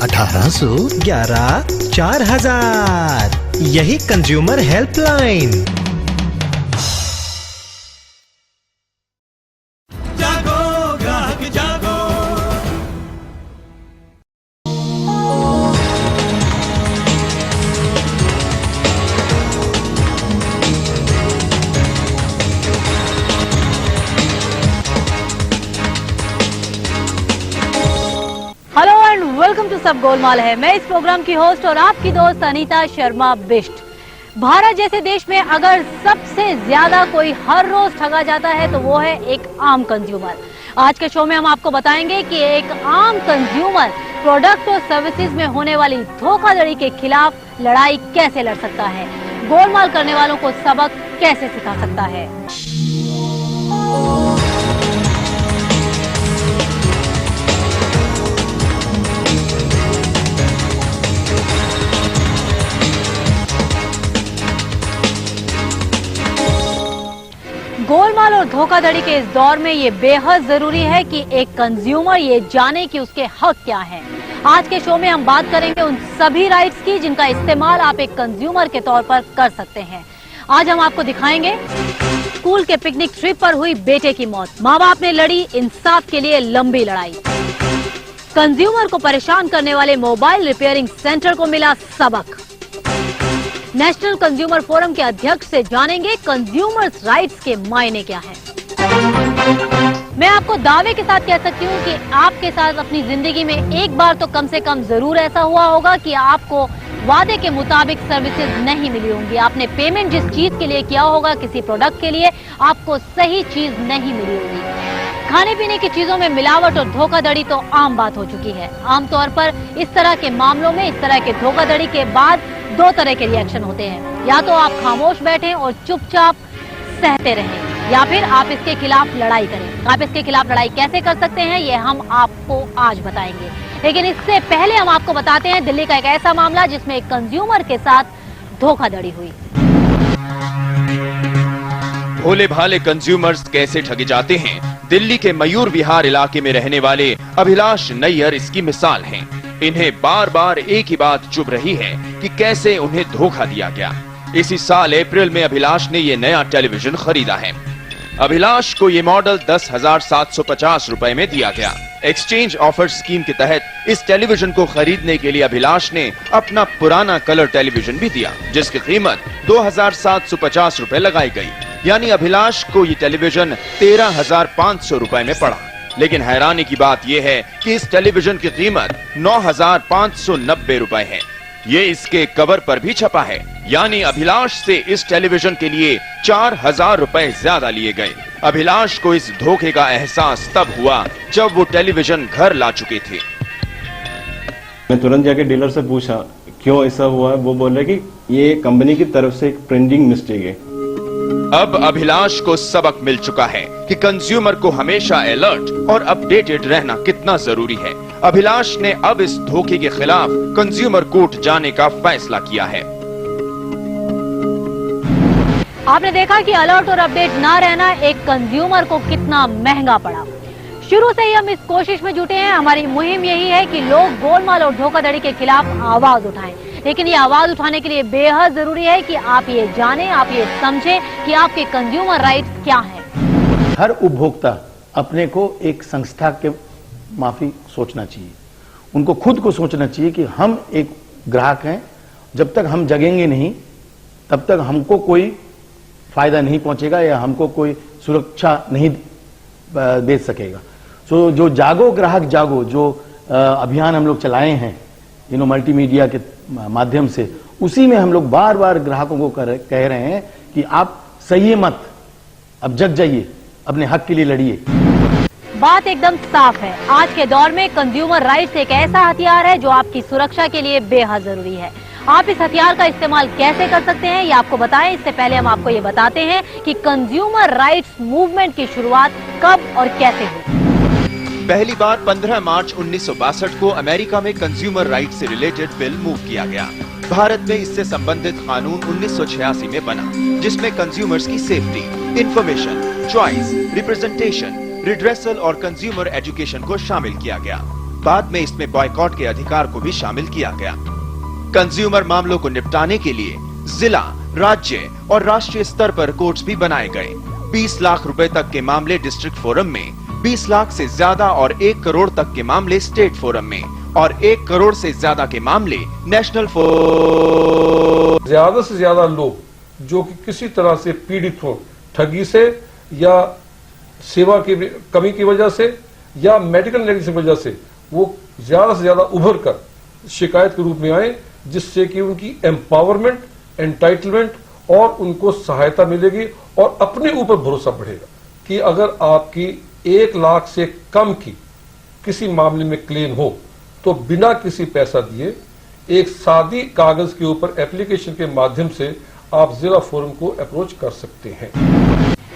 1811 4000। यही consumer helpline. जागो ग्राहक जागो। हेलो एंड वेलकम टू सब गोलमाल है। मैं इस प्रोग्राम की होस्ट और आपकी दोस्त अनीता शर्मा बिष्ट। भारत जैसे देश में अगर सबसे ज्यादा कोई हर रोज ठगा जाता है तो वो है एक आम कंज्यूमर। आज के शो में हम आपको बताएंगे कि एक आम कंज्यूमर प्रोडक्ट और सर्विसेज में होने वाली धोखाधड़ी के खिलाफ लड़ाई कैसे लड़ सकता है, गोलमाल करने वालों को सबक कैसे सिखा सकता है। गोलमाल और धोखाधड़ी के इस दौर में ये बेहद जरूरी है कि एक कंज्यूमर ये जाने कि उसके हक क्या हैं। आज के शो में हम बात करेंगे उन सभी राइट्स की जिनका इस्तेमाल आप एक कंज्यूमर के तौर पर कर सकते हैं। आज हम आपको दिखाएंगे स्कूल के पिकनिक ट्रिप पर हुई बेटे की मौत, माँ बाप ने लड़ी इंसाफ के लिए लंबी लड़ाई, कंज्यूमर को परेशान करने वाले मोबाइल रिपेयरिंग सेंटर को मिला सबक, नेशनल कंज्यूमर फोरम के अध्यक्ष से जानेंगे कंज्यूमर्स राइट्स के मायने क्या हैं। मैं आपको दावे के साथ कह सकती हूँ कि आपके साथ अपनी जिंदगी में एक बार तो कम से कम जरूर ऐसा हुआ होगा कि आपको वादे के मुताबिक सर्विसेज नहीं मिली होंगी। आपने पेमेंट जिस चीज के लिए किया होगा, किसी प्रोडक्ट के लिए, आपको सही चीज नहीं मिली होगी। खाने पीने की चीजों में मिलावट और धोखाधड़ी तो आम बात हो चुकी है। आमतौर पर इस तरह के मामलों में, इस तरह के धोखाधड़ी के बाद दो तरह के रिएक्शन होते हैं। या तो आप खामोश बैठें और चुपचाप सहते रहें, या फिर आप इसके खिलाफ लड़ाई करें। आप इसके खिलाफ लड़ाई कैसे कर सकते हैं ये हम आपको आज बताएंगे। लेकिन इससे पहले हम आपको बताते हैं दिल्ली का एक ऐसा मामला जिसमें एक कंज्यूमर के साथ धोखाधड़ी हुई। भोले भाले कंज्यूमर्स कैसे ठगे जाते हैं, दिल्ली के मयूर विहार इलाके में रहने वाले अभिलाष नैयर इसकी मिसाल हैं। इन्हें बार बार एक ही बात चुभ रही है कि कैसे उन्हें धोखा दिया गया। इसी साल अप्रैल में अभिलाष ने ये नया टेलीविजन खरीदा है। अभिलाष को ये मॉडल 10,750 रुपए में दिया गया। एक्सचेंज ऑफर स्कीम के तहत इस टेलीविजन को खरीदने के लिए अभिलाष ने अपना पुराना कलर टेलीविजन भी दिया, जिसकी कीमत 2,750 रुपए लगाई गई। यानी अभिलाष को ये टेलीविजन 13,500 रुपए में पड़ा। लेकिन हैरानी की बात यह है कि इस टेलीविजन की कीमत 9,590 रुपए है। ये इसके कवर पर भी छपा है। यानी अभिलाष से इस टेलीविजन के लिए 4,000 रुपए ज्यादा लिए गए। अभिलाष को इस धोखे का एहसास तब हुआ जब वो टेलीविजन घर ला चुके थे। मैं तुरंत जाके डीलर से पूछा क्यों ऐसा हुआ। वो बोले कि ये कंपनी की तरफ से एक प्रिंटिंग मिस्टेक है। अब अभिलाष को सबक मिल चुका है कि कंज्यूमर को हमेशा अलर्ट और अपडेटेड रहना कितना जरूरी है। अभिलाष ने अब इस धोखे के खिलाफ कंज्यूमर कोर्ट जाने का फैसला किया है। आपने देखा कि अलर्ट और अपडेट ना रहना एक कंज्यूमर को कितना महंगा पड़ा। शुरू से ही हम इस कोशिश में जुटे हैं। हमारी मुहिम यही है कि लोग गोलमाल और धोखाधड़ी के खिलाफ आवाज उठाएं। लेकिन ये आवाज उठाने के लिए बेहद जरूरी है कि आप ये जानें, आप ये समझें कि आपके कंज्यूमर राइट्स क्या हैं। हर उपभोक्ता अपने को एक संस्था के माफी सोचना चाहिए। उनको खुद को सोचना चाहिए कि हम एक ग्राहक हैं। जब तक हम जगेंगे नहीं तब तक हमको कोई फायदा नहीं पहुंचेगा या हमको कोई सुरक्षा नहीं दे सकेगा। सो जो जागो ग्राहक जागो जो अभियान हम लोग चलाए हैं मल्टीमीडिया के माध्यम से, उसी में हम लोग बार बार ग्राहकों को कह रहे हैं कि आप सही मत, अब जग जाइए, अपने हक के लिए लड़िए। बात एकदम साफ है। आज के दौर में कंज्यूमर राइट्स एक ऐसा हथियार है जो आपकी सुरक्षा के लिए बेहद जरूरी है। आप इस हथियार का इस्तेमाल कैसे कर सकते हैं ये आपको बताएं। इससे पहले हम आपको ये बताते हैं कि कंज्यूमर राइट्स मूवमेंट की शुरुआत कब और कैसे हुई। पहली बार 15 मार्च 1962 को अमेरिका में कंज्यूमर राइट से रिलेटेड बिल मूव किया गया। भारत में इससे संबंधित कानून 1986 में बना, जिसमें कंज्यूमर्स की safety, information, choice, representation, redressal और कंज्यूमर एजुकेशन को शामिल किया गया। बाद में इसमें बॉयकॉट के अधिकार को भी शामिल किया गया। कंज्यूमर मामलों को निपटाने के लिए जिला, राज्य और राष्ट्रीय स्तर पर कोर्ट्स भी बनाए गए। 20 लाख रुपए तक के मामले डिस्ट्रिक्ट फोरम में, 20 लाख से ज्यादा और 1 करोड़ तक के मामले स्टेट फोरम में और 1 करोड़ से ज्यादा के मामले नेशनल फोरम। ज्यादा से ज्यादा लोग जो कि किसी तरह से पीड़ित हो, ठगी से या सेवा की कमी की वजह से या मेडिकल नेगलिजेंस की वजह से, वो ज्यादा से ज्यादा उभर कर शिकायत के रूप में आए, जिससे कि उनकी एम्पावरमेंट, एंटाइटलमेंट और उनको सहायता मिलेगी और अपने ऊपर भरोसा बढ़ेगा कि अगर आपकी 1 लाख से कम की किसी मामले में क्लेम हो तो बिना किसी पैसा दिए एक सादी कागज के ऊपर एप्लीकेशन के माध्यम से आप जिला फोरम को अप्रोच कर सकते हैं।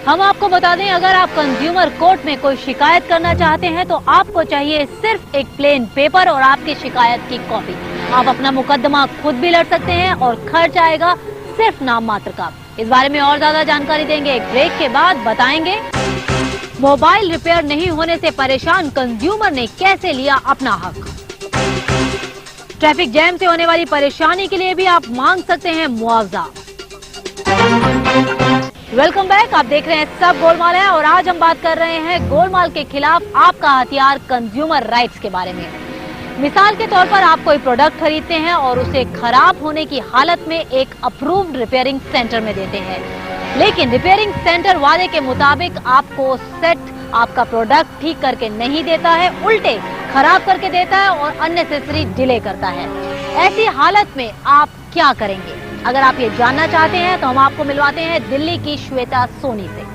हम आपको बता दें, अगर आप कंज्यूमर कोर्ट में कोई शिकायत करना चाहते हैं तो आपको चाहिए सिर्फ एक प्लेन पेपर और आपकी शिकायत की कॉपी। आप अपना मुकदमा खुद भी लड़ सकते हैं और खर्च आएगा सिर्फ नाम मात्र का। इस बारे में और ज्यादा जानकारी देंगे एक ब्रेक के बाद। बताएंगे मोबाइल रिपेयर नहीं होने से परेशान कंज्यूमर ने कैसे लिया अपना हक। ट्रैफिक जैम से होने वाली परेशानी के लिए भी आप मांग सकते हैं मुआवजा। वेलकम बैक, आप देख रहे हैं सब गोलमाल है और आज हम बात कर रहे हैं गोलमाल के खिलाफ आपका हथियार कंज्यूमर राइट्स के बारे में। मिसाल के तौर पर आप कोई प्रोडक्ट खरीदते हैं और उसे खराब होने की हालत में एक अप्रूव्ड रिपेयरिंग सेंटर में देते हैं, लेकिन रिपेयरिंग सेंटर वादे के मुताबिक आपको सेट आपका प्रोडक्ट ठीक करके नहीं देता है, उल्टे खराब करके देता है और अननेसेसरी डिले करता है। ऐसी हालत में आप क्या करेंगे? अगर आप ये जानना चाहते हैं तो हम आपको मिलवाते हैं दिल्ली की श्वेता सोनी से।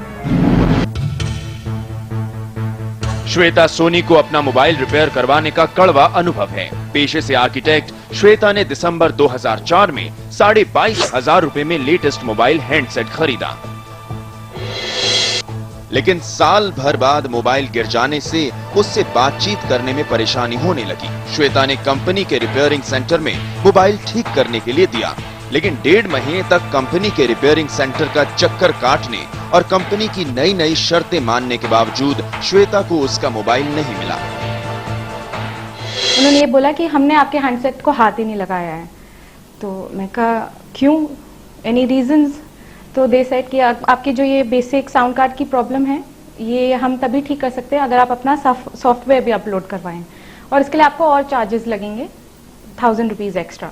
श्वेता सोनी को अपना मोबाइल रिपेयर करवाने का कड़वा अनुभव है। पेशे से आर्किटेक्ट, श्वेता ने दिसंबर 2004 में 22,500 रुपए में लेटेस्ट मोबाइल हैंडसेट खरीदा, लेकिन साल भर बाद मोबाइल गिर जाने से उससे बातचीत करने में परेशानी होने लगी। श्वेता ने कंपनी के रिपेयरिंग सेंटर में मोबाइल ठीक करने के लिए दिया, लेकिन 1.5 महीने तक कंपनी के रिपेयरिंग सेंटर का चक्कर काटने और कंपनी की नई नई शर्तें मानने के बावजूद श्वेता को उसका मोबाइल नहीं मिला। उन्होंने ये बोला कि हमने आपके हैंडसेट को हाथ ही नहीं लगाया है। तो मैं कहा क्यों, एनी रीजंस? तो दे सेड कि आपकी जो ये बेसिक साउंड कार्ड की प्रॉब्लम है, ये हम तभी ठीक कर सकते हैं अगर आप अपना सॉफ्टवेयर भी अपलोड करवाएं, और इसके लिए आपको और चार्जेस लगेंगे 1000 रुपीज एक्स्ट्रा।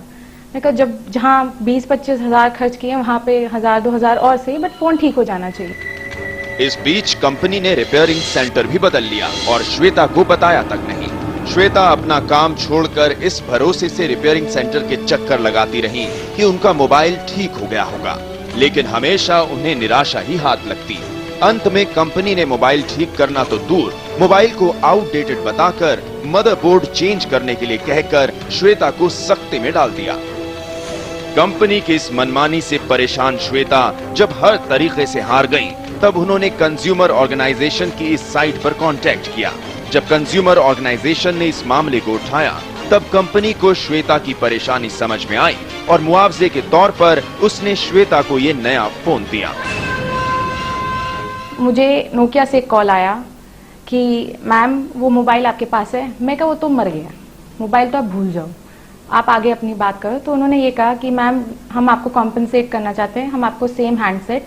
मैं कहा जब जहाँ 20-25 हजार खर्च किए वहाँ पे 1000-2000 और सही, बट फोन ठीक हो जाना चाहिए। इस बीच कंपनी ने रिपेयरिंग सेंटर भी बदल लिया और श्वेता को बताया तक नहीं। श्वेता अपना काम छोड़कर इस भरोसे से रिपेयरिंग सेंटर के चक्कर लगाती रही कि उनका मोबाइल ठीक हो गया होगा, लेकिन हमेशा उन्हें निराशा ही हाथ लगती। अंत में कंपनी ने मोबाइल ठीक करना तो दूर, मोबाइल को आउटडेटेड बताकर मदरबोर्ड चेंज करने के लिए कहकर श्वेता को सख्ती में डाल दिया। कंपनी की इस मनमानी से परेशान श्वेता जब हर तरीके से हार गईं, तब उन्होंने कंज्यूमर ऑर्गेनाइजेशन की इस साइट पर कांटेक्ट किया। जब कंज्यूमर ऑर्गेनाइजेशन ने इस मामले को उठाया, तब कंपनी को श्वेता की परेशानी समझ में आई और मुआवजे के तौर पर उसने श्वेता को ये नया फोन दिया। मुझे नोकिया से कॉल आया कि मैम वो मोबाइल आपके पास है। मैं कहा वो तो मर गया, मोबाइल तो आप भूल जाओ, आप आगे अपनी बात करो। तो उन्होंने ये कहा कि मैम हम आपको कॉम्पनसेट करना चाहते हैं, हम आपको सेम हैंडसेट,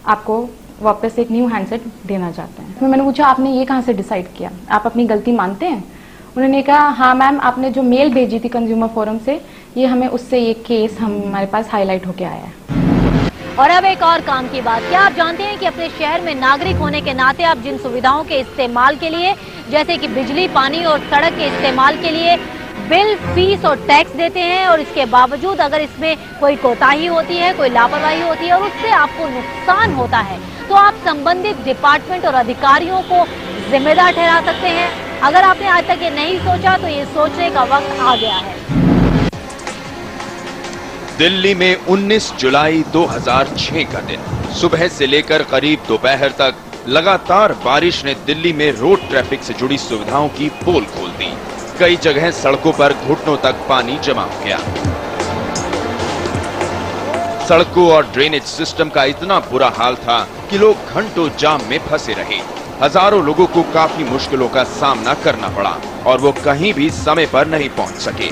आपको वापस एक न्यू हैंडसेट देना चाहते हैं। तो मैंने पूछा आपने ये कहाँ से डिसाइड किया, आप अपनी गलती मानते हैं? उन्होंने कहा हाँ मैम, आपने जो मेल भेजी थी कंज्यूमर फोरम से, ये हमें उससे ये केस हमारे पास हाईलाइट होके आया है। और अब एक और काम की बात, क्या आप जानते हैं कि अपने शहर में नागरिक होने के नाते आप जिन सुविधाओं के इस्तेमाल के लिए, जैसे कि बिजली, पानी और सड़क के इस्तेमाल के लिए बिल, फीस और टैक्स देते हैं, और इसके बावजूद अगर इसमें कोई कोताही होती है, कोई लापरवाही होती है और उससे आपको नुकसान होता है, तो आप संबंधित डिपार्टमेंट और अधिकारियों को जिम्मेदार ठहरा सकते हैं। अगर आपने आज तक ये नहीं सोचा तो ये सोचने का वक्त आ गया है। दिल्ली में 19 जुलाई 2006 का दिन, सुबह से लेकर करीब दोपहर तक लगातार बारिश ने दिल्ली में रोड ट्रैफिक से जुड़ी सुविधाओं की पोल खोल दी। कई जगह सड़कों पर घुटनों तक पानी जमा हो गया। सड़कों और ड्रेनेज सिस्टम का इतना बुरा हाल था कि लोग घंटों जाम में फंसे रहे। हजारों लोगों को काफी मुश्किलों का सामना करना पड़ा और वो कहीं भी समय पर नहीं पहुंच सके।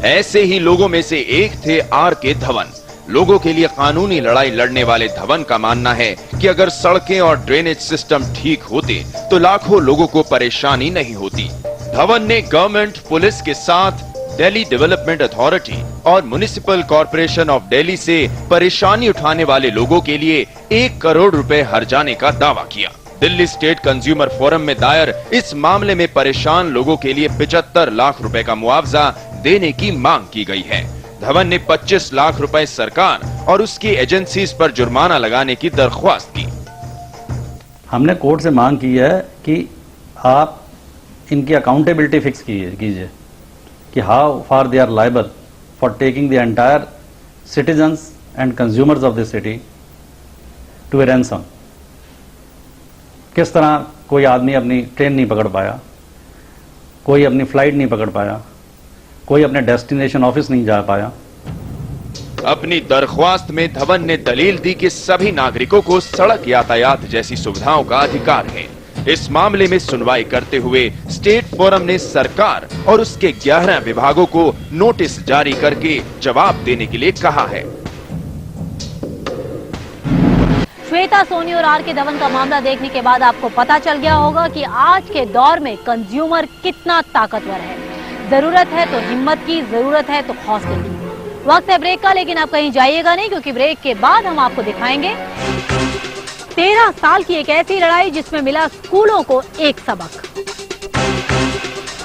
ऐसे ही लोगों में से एक थे R.K. धवन। लोगों के लिए कानूनी लड़ाई लड़ने वाले धवन का मानना है कि अगर सड़कें और ड्रेनेज सिस्टम ठीक होते तो लाखों लोगों को परेशानी नहीं होती। धवन ने गवर्नमेंट, पुलिस के साथ दिल्ली डेवलपमेंट अथॉरिटी और म्युनिसिपल कॉर्पोरेशन ऑफ दिल्ली से परेशानी उठाने वाले लोगों के लिए 1 करोड़ रुपए हर्जाने का दावा किया। दिल्ली स्टेट कंज्यूमर फोरम में दायर इस मामले में परेशान लोगों के लिए 75 लाख रुपए का मुआवजा देने की मांग की गई है। धवन ने 25 लाख रुपए सरकार और उसकी एजेंसीज पर जुर्माना लगाने की दरख्वास्त की। हमने कोर्ट से मांग की है कि आप इनकी अकाउंटेबिलिटी फिक्स कीजिए कि how far they are liable for taking the entire citizens and consumers of the city to a ransom. किस तरह कोई आदमी अपनी ट्रेन नहीं पकड़ पाया, कोई अपनी फ्लाइट नहीं पकड़ पाया, कोई अपने डेस्टिनेशन ऑफिस नहीं जा पाया। अपनी दरख्वास्त में धवन ने दलील दी कि सभी नागरिकों को सड़क यातायात जैसी सुविधाओं का अधिकार है। इस मामले में सुनवाई करते हुए स्टेट फोरम ने सरकार और उसके 11 विभागों को नोटिस जारी करके जवाब देने के लिए कहा है। श्वेता सोनी और R.K. धवन का मामला देखने के बाद आपको पता चल गया होगा कि आज के दौर में कंज्यूमर कितना ताकतवर है। जरूरत है तो हिम्मत की, जरूरत है तो हौसले की। वक्त है ब्रेक का, लेकिन आप कहीं जाइएगा नहीं, क्योंकि ब्रेक के बाद हम आपको दिखाएंगे 13 साल की एक ऐसी लड़ाई जिसमें मिला स्कूलों को एक सबक।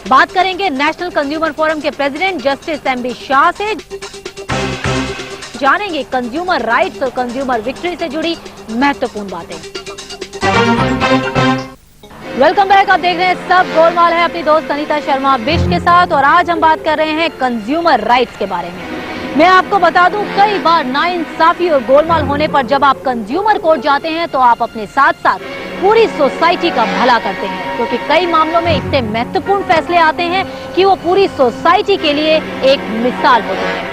बात करेंगे नेशनल कंज्यूमर फोरम के प्रेसिडेंट जस्टिस MB शाह से। जानेंगे कंज्यूमर राइट्स और कंज्यूमर विक्ट्री से जुड़ी महत्वपूर्ण बातें। वेलकम बैक, आप देख रहे हैं सब गोलमाल है अपनी दोस्त अनीता शर्मा बिश के साथ, और आज हम बात कर रहे हैं कंज्यूमर राइट्स के बारे में। मैं आपको बता दूं, कई बार नाइंसाफी और गोलमाल होने पर जब आप कंज्यूमर कोर्ट जाते हैं तो आप अपने साथ साथ पूरी सोसाइटी का भला करते हैं, क्योंकि कई मामलों में इतने महत्वपूर्ण फैसले आते हैं कि वो पूरी सोसाइटी के लिए एक मिसाल होते हैं।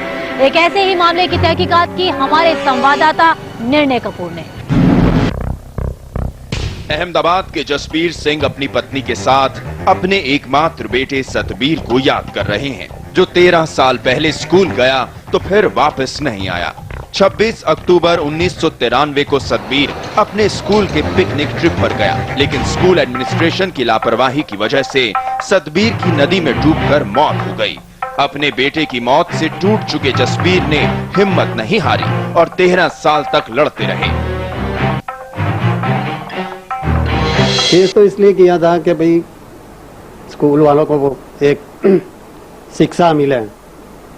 एक ऐसे ही मामले की तहकीकात की हमारे संवाददाता निर्णय कपूर ने। अहमदाबाद के जसबीर सिंह अपनी पत्नी के साथ अपने एकमात्र बेटे सतबीर को याद कर रहे हैं, जो 13 साल पहले स्कूल गया तो फिर वापस नहीं आया। 26 अक्टूबर 1993 को सतबीर अपने स्कूल के पिकनिक ट्रिप पर गया, लेकिन स्कूल एडमिनिस्ट्रेशन की लापरवाही की वजह से सतबीर की नदी में डूबकर मौत हो गई। अपने बेटे की मौत से टूट चुके जसबीर ने हिम्मत नहीं हारी और 13 साल तक लड़ते रहे। केस तो इसलिए किया था कि भाई स्कूल वालों को वो एक शिक्षा मिले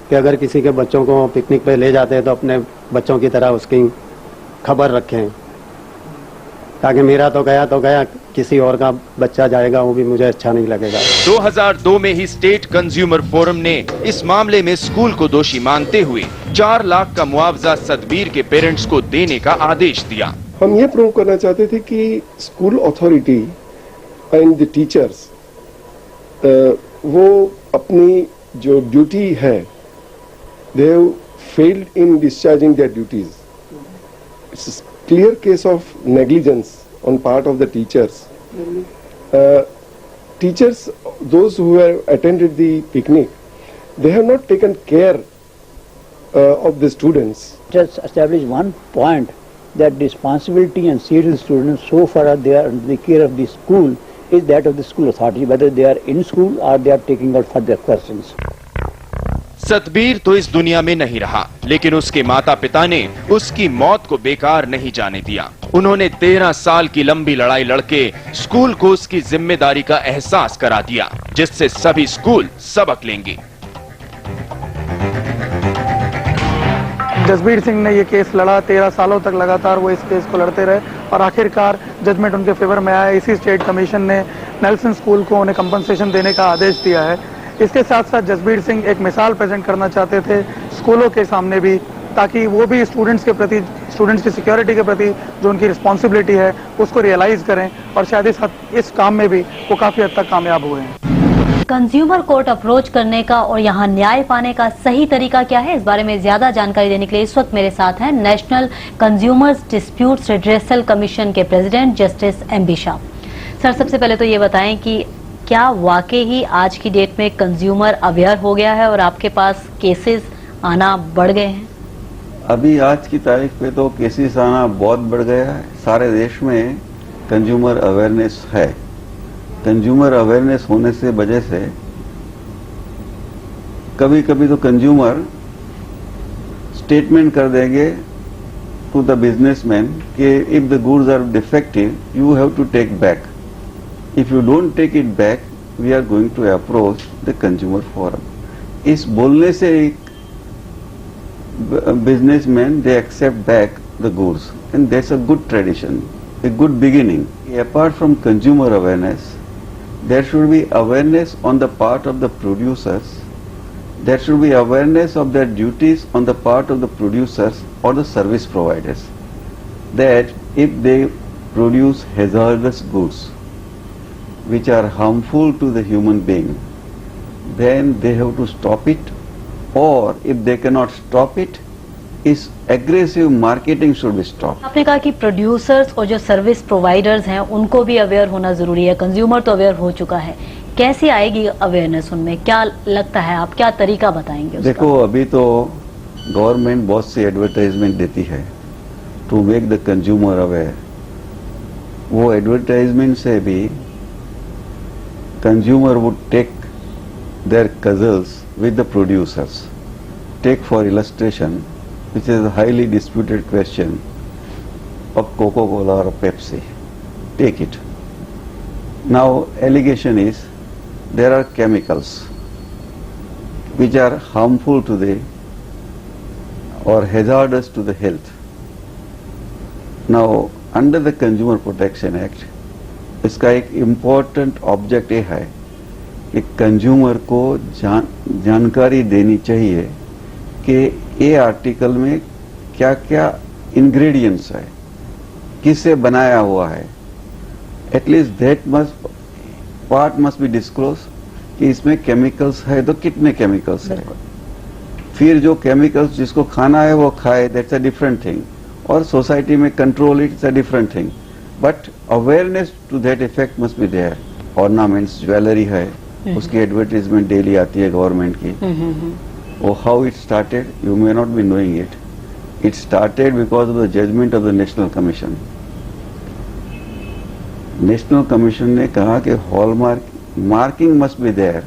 कि अगर किसी के बच्चों को पिकनिक पे ले जाते हैं तो अपने बच्चों की तरह उसकी खबर रखें, ताकि मेरा तो गया किसी और का बच्चा जाएगा वो भी मुझे अच्छा नहीं लगेगा। 2002 में ही स्टेट कंज्यूमर फोरम ने इस मामले में स्कूल को दोषी मानते हुए 4 लाख का मुआवजा सतबीर के पेरेंट्स को देने का आदेश दिया। हम ये प्रूव करना चाहते थे कि school authority and the teachers वो अपनी जो ड्यूटी है they have failed in discharging their duties. It's a clear case of negligence on part of the teachers. Teachers, those who have attended the picnic, they have not taken care of the students. Just establish one point that responsibility and serious students so far are they are under the care of the school is that of the school authority, whether they are in school or they are taking out further questions. Satbir तो इस दुनिया में नहीं रहा, लेकिन उसके माता पिता ने उसकी मौत को बेकार नहीं जाने दिया। उन्होंने 13 साल की लंबी लड़ाई लड़के स्कूल को उसकी जिम्मेदारी का एहसास करा दिया, जिससे सभी स्कूल सबक लेंगे। जसबीर सिंह ने ये केस लड़ा, 13 सालों तक लगातार वो इस केस को लड़ते रहे और आखिरकार जजमेंट उनके फेवर में आया। इसी स्टेट कमीशन ने नेल्सन स्कूल को उन्हें कंपनसेशन देने का आदेश दिया है। इसके साथ साथ जसबीर सिंह एक मिसाल प्रेजेंट करना चाहते थे स्कूलों के सामने भी, ताकि वो भी स्टूडेंट्स के प्रति, स्टूडेंट्स की सिक्योरिटी के प्रति जो उनकी रिस्पॉन्सिबिलिटी है उसको रियलाइज करें, और शायद इस काम में भी वो काफी हद तक कामयाब हुए हैं। कंज्यूमर कोर्ट अप्रोच करने का और यहाँ न्याय पाने का सही तरीका क्या है, इस बारे में ज्यादा जानकारी देने के लिए इस वक्त मेरे साथ हैं national consumers disputes redressal commission के president justice MB Shah. Sir, सबसे पहले तो ये बताएं कि क्या वाकई ही आज की डेट में कंज्यूमर अवेयर हो गया है और आपके पास केसेस आना बढ़ गए हैं? अभी आज की तारीख पे तो केसेस आना बहुत बढ़ गया है। सारे देश में कंज्यूमर अवेयरनेस है। कंज्यूमर अवेयरनेस होने से वजह से कभी कभी तो कंज्यूमर स्टेटमेंट कर देंगे टू द बिजनेसमैन कि if the goods are defective you have to take back, if you don't take it back we are going to approach the consumer forum. इस बोलने से businessmen they accept back the goods, and that's a good tradition, a good beginning. Apart from consumer awareness, there should be awareness on the part of the producers. There should be awareness of their duties on the part of the producers or the service providers, that if they produce hazardous goods which are harmful to the human being, then they have to stop it. और if they cannot stop it, is aggressive marketing should be stopped. आपने कहा कि producers और जो service providers हैं उनको भी aware होना जरूरी है। कंज्यूमर तो अवेयर हो चुका है, कैसे आएगी अवेयरनेस उनमें? क्या लगता है, आप क्या तरीका बताएंगे उसका? देखो, अभी तो गवर्नमेंट बहुत सी एडवर्टाइजमेंट देती है to make the consumer aware. वो एडवर्टाइजमेंट से भी consumer would take their cudgels with the producers. Take for illustration, which is a highly disputed question of Coca-Cola or Pepsi. Take it. Now, allegation is there are chemicals which are harmful to the or hazardous to the health. Now, under the Consumer Protection Act, इसका एक important object ये है कि consumer को जानकारी देनी चाहिए कि ये आर्टिकल में क्या क्या इंग्रेडिएंट्स है, किससे बनाया हुआ है। At least that part must be disclose कि इसमें केमिकल्स है तो कितने केमिकल्स है। फिर जो केमिकल्स जिसको खाना है वो खाए, दैट्स अ डिफरेंट थिंग, और सोसाइटी में control it's a different thing, but awareness to that effect must be there. Ornaments, jewellery है, उसकी एडवर्टीजमेंट डेली आती है गवर्नमेंट की। वो how it started, you may not be knowing it, it started because of the judgment of the national commission. National commission ने कहा कि hallmark marking must be there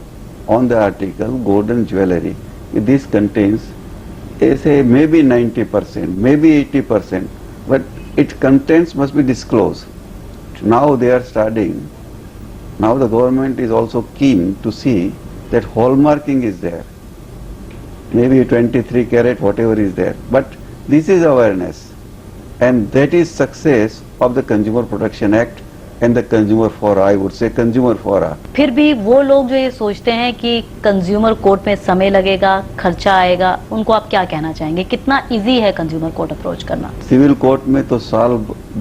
on the article golden jewellery, this contains ऐसे may be 90%, may be 80%, but it contents must be disclose. Now they are starting, now the government is also keen to see that hallmarking is there, maybe 23 carat whatever is there, but this is awareness, and that is success of the Consumer Protection Act and the Consumer Fora, I would say Consumer Fora. फिर भी वो लोग जो ये सोचते हैं कि consumer court में समय लगेगा, खर्चा आएगा, उनको आप क्या कहना चाहेंगे? कितना इजी है कंज्यूमर कोर्ट अप्रोच करना? सिविल कोर्ट में तो साल,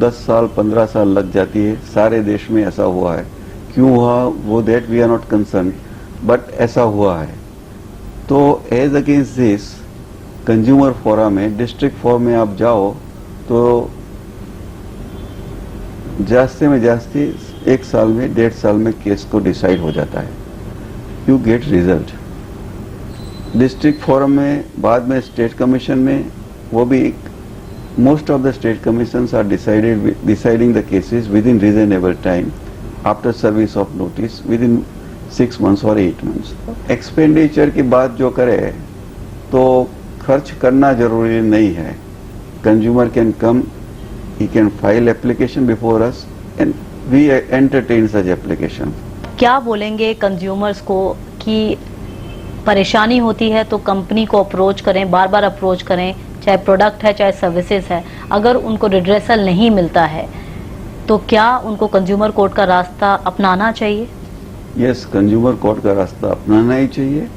10 साल, 15 साल लग जाती है। सारे देश में ऐसा हुआ है। क्यों हुआ वो that we are not concern, but ऐसा हुआ है। तो as against this consumer forum में, डिस्ट्रिक्ट फोरम में आप जाओ तो जास्ते में जास्ती 1 साल में, 1.5 साल में केस को डिसाइड हो जाता है। You get result. District forum में, बाद में स्टेट कमीशन में, वो भी most of the state commissions are deciding the cases within reasonable time after service of notice within 6 months और 8 months। एक्सपेंडिचर की बात जो करे तो खर्च करना जरूरी नहीं है। Consumer can come, he can file application before us and we entertain such application. क्या बोलेंगे कंज्यूमर्स को कि परेशानी होती है तो कंपनी को अप्रोच करें, बार बार अप्रोच करें, चाहे प्रोडक्ट है चाहे सर्विसेज है, अगर उनको रिड्रेसल नहीं मिलता है तो क्या उनको कंज्यूमर कोर्ट का रास्ता अपनाना चाहिए? यस, कंज्यूमर कोर्ट का रास्ता अपनाना ही चाहिए।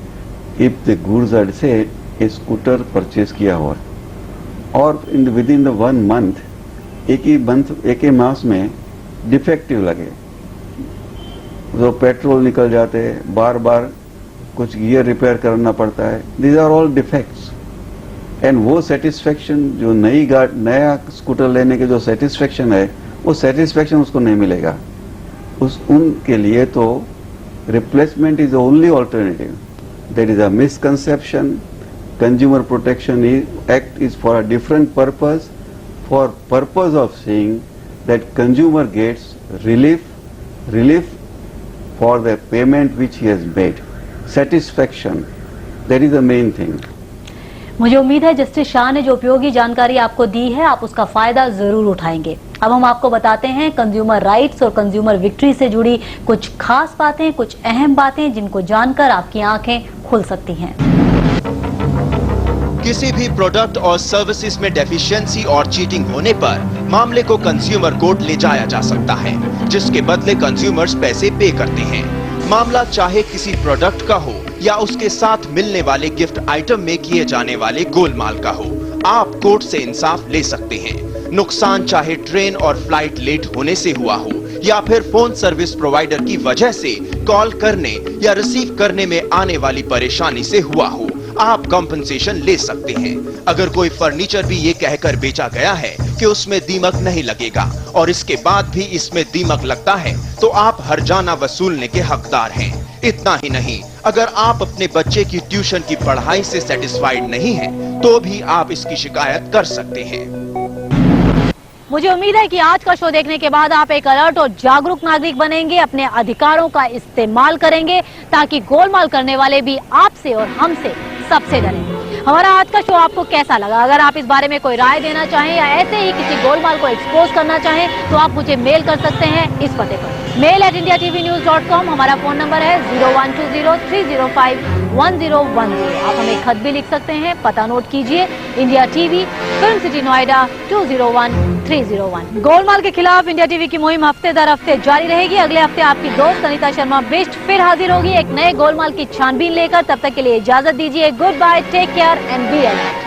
इफ द गुड्स आर से स्कूटर परचेज किया हुआ और विद इन द 1 month, एक ही मास में डिफेक्टिव लगे, जो पेट्रोल निकल जाते हैं, बार बार कुछ गियर रिपेयर करना पड़ता है. These are all defects. And वो सेटिस्फेक्शन जो नया स्कूटर लेने के जो सेटिस्फेक्शन है, वो सेटिस्फेक्शन उसको नहीं मिलेगा. उनके लिए तो replacement is the only alternative. There is a misconception. Consumer protection act is for a different purpose, for purpose of saying that consumer gets relief for the payment which he has made. Satisfaction, that is the main thing. मुझे उम्मीद है justice Shah ने जो उपयोगी जानकारी आपको दी है, आप उसका फायदा जरूर उठाएंगे. अब हम आपको बताते हैं कंज्यूमर राइट्स और कंज्यूमर विक्ट्री से जुड़ी कुछ खास बातें, कुछ अहम बातें जिनको जानकर आपकी आंखें खुल सकती हैं. किसी भी प्रोडक्ट और सर्विसेज में डेफिशिएंसी और चीटिंग होने पर मामले को कंज्यूमर कोर्ट ले जाया जा सकता है, जिसके बदले कंज्यूमर्स पैसे पे करते हैं. मामला चाहे किसी प्रोडक्ट का हो या उसके साथ मिलने वाले गिफ्ट आइटम में किए जाने वाले गोलमाल का हो, आप कोर्ट से इंसाफ ले सकते हैं. नुकसान चाहे ट्रेन और फ्लाइट लेट होने से हुआ हो या फिर फोन सर्विस प्रोवाइडर की वजह से कॉल करने या रिसीव करने में आने वाली परेशानी से हुआ हो, आप कंपनसेशन ले सकते हैं. अगर कोई फर्नीचर भी ये कहकर बेचा गया है कि उसमें दीमक नहीं लगेगा और इसके बाद भी इसमें दीमक लगता है, तो आप हर्जाना वसूलने के हकदार हैं. इतना ही नहीं, अगर आप अपने बच्चे की ट्यूशन की पढ़ाई से सेटिस्फाइड नहीं हैं, तो भी आप इसकी शिकायत कर सकते हैं. मुझे उम्मीद है कि आज का शो देखने के बाद आप एक अलर्ट और जागरूक नागरिक बनेंगे, अपने अधिकारों का इस्तेमाल करेंगे ताकि गोलमाल करने वाले भी आपसे और हमसे सबसे डरें. हमारा आज का शो आपको कैसा लगा? अगर आप इस बारे में कोई राय देना चाहें या ऐसे ही किसी गोलमाल को एक्सपोज करना चाहें, तो आप मुझे मेल कर सकते हैं इस पते पर, mail@indiatvnews.com. हमारा फोन नंबर है 0120-305-1010. आप हमें खत भी लिख सकते हैं. पता नोट कीजिए, India TV, film city Noida 201-301. Golmaal के खिलाफ इंडिया टीवी की मुहिम हफ्ते दर हफ्ते जारी रहेगी. अगले हफ्ते आपकी दोस्त अनीता शर्मा बेस्ट फिर हाजिर होगी एक नए गोलमाल की छानबीन लेकर. तब तक के लिए इजाजत दीजिए. Goodbye, take care and be alert.